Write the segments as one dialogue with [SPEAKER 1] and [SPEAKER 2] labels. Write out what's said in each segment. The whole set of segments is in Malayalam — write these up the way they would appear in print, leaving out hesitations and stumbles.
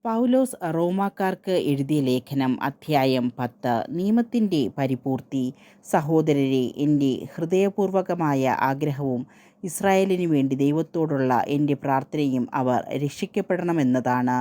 [SPEAKER 1] പൗലോസ് റോമാക്കാർക്ക് എഴുതിയ ലേഖനം അധ്യായം 10. നിയമത്തിൻ്റെ പരിപൂർത്തി. സഹോദരരെ, എൻ്റെ ഹൃദയപൂർവകമായ ആഗ്രഹവും ഇസ്രായേലിനു വേണ്ടി ദൈവത്തോടുള്ള എൻ്റെ പ്രാർത്ഥനയും അവർ രക്ഷിക്കപ്പെടണമെന്നതാണ്.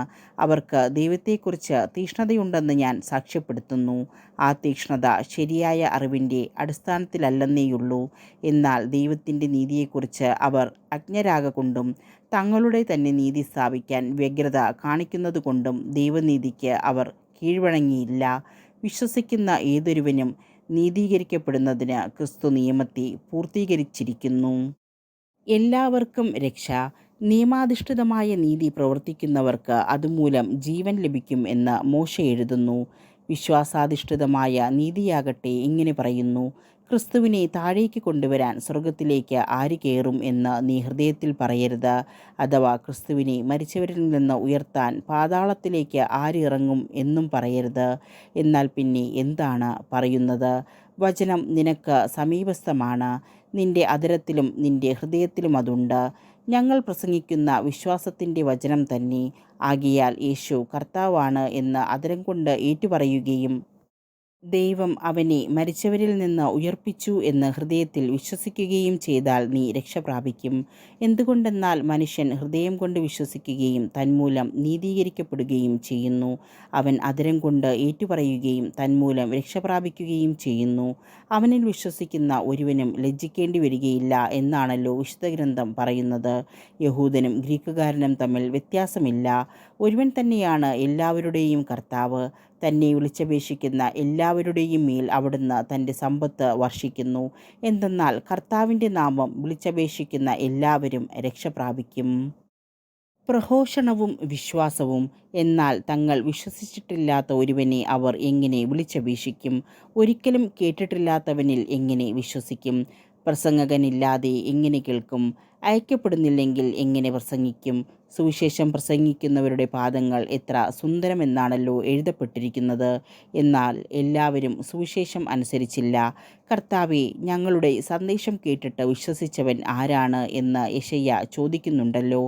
[SPEAKER 1] അവർക്ക് ദൈവത്തെക്കുറിച്ച് തീക്ഷ്ണതയുണ്ടെന്ന് ഞാൻ സാക്ഷ്യപ്പെടുത്തുന്നു. ആ തീക്ഷ്ണത ശരിയായ അറിവിൻ്റെ അടിസ്ഥാനത്തിലല്ലെന്നേയുള്ളൂ. എന്നാൽ ദൈവത്തിൻ്റെ നീതിയെക്കുറിച്ച് അവർ അജ്ഞരാകൊണ്ടും തങ്ങളുടെ തന്നെ നീതി സ്ഥാപിക്കാൻ വ്യഗ്രത കാണിക്കുന്നതുകൊണ്ടും ദൈവനീതിക്ക് അവർ കീഴ്വഴങ്ങിയില്ല. വിശ്വസിക്കുന്ന ഏതൊരുവനും നീതീകരിക്കപ്പെടുന്നതിന് ക്രിസ്തു നിയമത്തെ പൂർത്തീകരിച്ചിരിക്കുന്നു. എല്ലാവർക്കും രക്ഷ. നിയമാധിഷ്ഠിതമായ നീതി പ്രവർത്തിക്കുന്നവർക്ക് അതുമൂലം ജീവൻ ലഭിക്കും എന്ന് മോശെ എഴുതുന്നു. വിശ്വാസാധിഷ്ഠിതമായ നീതിയാകട്ടെ ഇങ്ങനെ പറയുന്നു: ക്രിസ്തുവിനെ താഴേക്ക് കൊണ്ടുവരാൻ സ്വർഗത്തിലേക്ക് ആര് കയറും എന്ന് നീ ഹൃദയത്തിൽ പറയരുത്. അഥവാ ക്രിസ്തുവിനെ മരിച്ചവരിൽ നിന്ന് ഉയർത്താൻ പാതാളത്തിലേക്ക് ആര് ഇറങ്ങും എന്നും പറയരുത്. എന്നാൽ പിന്നെ എന്താണ് പറയുന്നത്? വചനം നിനക്ക് സമീപസ്ഥമാണ്, നിന്റെ അധരത്തിലും നിന്റെ ഹൃദയത്തിലും അതുണ്ട്. ഞങ്ങൾ പ്രസംഗിക്കുന്ന വിശ്വാസത്തിൻ്റെ വചനം തന്നെ. ആകയാൽ യേശു കർത്താവാണ് എന്ന് അധരം കൊണ്ട് ഏറ്റുപറയുകയും ദൈവം അവനെ മരിച്ചവരിൽ നിന്ന് ഉയർപ്പിച്ചു എന്ന് ഹൃദയത്തിൽ വിശ്വസിക്കുകയും ചെയ്താൽ നീ രക്ഷ പ്രാപിക്കും. എന്തുകൊണ്ടെന്നാൽ മനുഷ്യൻ ഹൃദയം കൊണ്ട് വിശ്വസിക്കുകയും തന്മൂലം നീതീകരിക്കപ്പെടുകയും ചെയ്യുന്നു. അവൻ അധരം കൊണ്ട് ഏറ്റുപറയുകയും തന്മൂലം രക്ഷ പ്രാപിക്കുകയും ചെയ്യുന്നു. അവനിൽ വിശ്വസിക്കുന്ന ഒരുവനും ലജ്ജിക്കേണ്ടി വരികയില്ല എന്നാണല്ലോ വിശുദ്ധഗ്രന്ഥം പറയുന്നത്. യഹൂദനും ഗ്രീക്കുകാരനും തമ്മിൽ വ്യത്യാസമില്ല. ഒരുവൻ തന്നെയാണ് എല്ലാവരുടെയും കർത്താവ്. തന്നെ വിളിച്ചപേക്ഷിക്കുന്ന എല്ലാവരുടെയും മേൽ അവിടുന്ന് തൻ്റെ സമ്പത്ത് വർഷിക്കുന്നു. എന്തെന്നാൽ കർത്താവിൻ്റെ നാമം വിളിച്ചപേക്ഷിക്കുന്ന എല്ലാവരും രക്ഷ പ്രാപിക്കും. പ്രഘോഷണവും വിശ്വാസവും. എന്നാൽ തങ്ങൾ വിശ്വസിച്ചിട്ടില്ലാത്ത ഒരുവനെ അവർ എങ്ങനെ വിളിച്ചപേക്ഷിക്കും? ഒരിക്കലും കേട്ടിട്ടില്ലാത്തവനിൽ എങ്ങനെ വിശ്വസിക്കും? പ്രസംഗകനില്ലാതെ എങ്ങനെ കേൾക്കും? അയക്കപ്പെടുന്നില്ലെങ്കിൽ എങ്ങനെ പ്രസംഗിക്കും? സുവിശേഷം പ്രസംഗിക്കുന്നവരുടെ പാദങ്ങൾ എത്ര സുന്ദരമെന്നാണല്ലോ എഴുതപ്പെട്ടിരിക്കുന്നത്. എന്നാൽ എല്ലാവരും സുവിശേഷം അനുസരിച്ചില്ല. കർത്താവേ, ഞങ്ങളുടെ സന്ദേശം കേട്ടിട്ട് വിശ്വസിച്ചവൻ ആരാണ് എന്ന് യെശയ്യാ ചോദിക്കുന്നുണ്ടല്ലോ.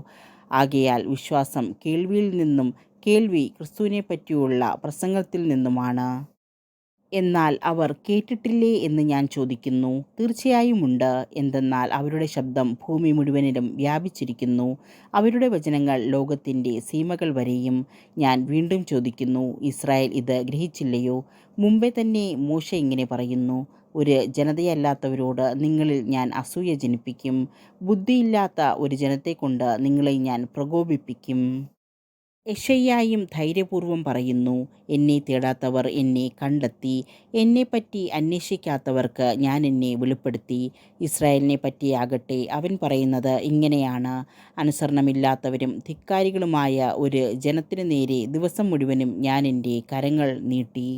[SPEAKER 1] ആകയാൽ വിശ്വാസം കേൾവിയിൽ നിന്നും, കേൾവി ക്രിസ്തുവിനെപ്പറ്റിയുള്ള പ്രസംഗത്തിൽ നിന്നുമാണ്. എന്നാൽ അവർ കേട്ടിട്ടില്ലേ എന്ന് ഞാൻ ചോദിക്കുന്നു. തീർച്ചയായും ഉണ്ട്. എന്തെന്നാൽ അവരുടെ ശബ്ദം ഭൂമി മുഴുവനിലും വ്യാപിച്ചിരിക്കുന്നു, അവരുടെ വചനങ്ങൾ ലോകത്തിൻ്റെ സീമകൾ വരെയും. ഞാൻ വീണ്ടും ചോദിക്കുന്നു, ഇസ്രായേൽ ഇത് ഗ്രഹിച്ചില്ലയോ? മുമ്പേ തന്നെ മോശെ ഇങ്ങനെ പറയുന്നു: ഒരു ജനതയല്ലാത്തവരോട് നിങ്ങളിൽ ഞാൻ അസൂയ ജനിപ്പിക്കും, ബുദ്ധിയില്ലാത്ത ഒരു ജനത്തെക്കൊണ്ട് നിങ്ങളെ ഞാൻ പ്രകോപിപ്പിക്കും. യെശയ്യായും ധൈര്യപൂർവ്വം പറയുന്നു: എന്നെ തേടാത്തവർ എന്നെ കണ്ടെത്തി, എന്നെപ്പറ്റി അന്വേഷിക്കാത്തവർക്ക് ഞാൻ എന്നെ വെളിപ്പെടുത്തി. ഇസ്രായേലിനെ പറ്റിയാകട്ടെ അവൻ പറയുന്നത് ഇങ്ങനെയാണ്: അനുസരണമില്ലാത്തവരും ധിക്കാരികളുമായ ഒരു ജനത്തിനു നേരെ ദിവസം മുഴുവനും ഞാൻ എൻ്റെ കരങ്ങൾ നീട്ടി.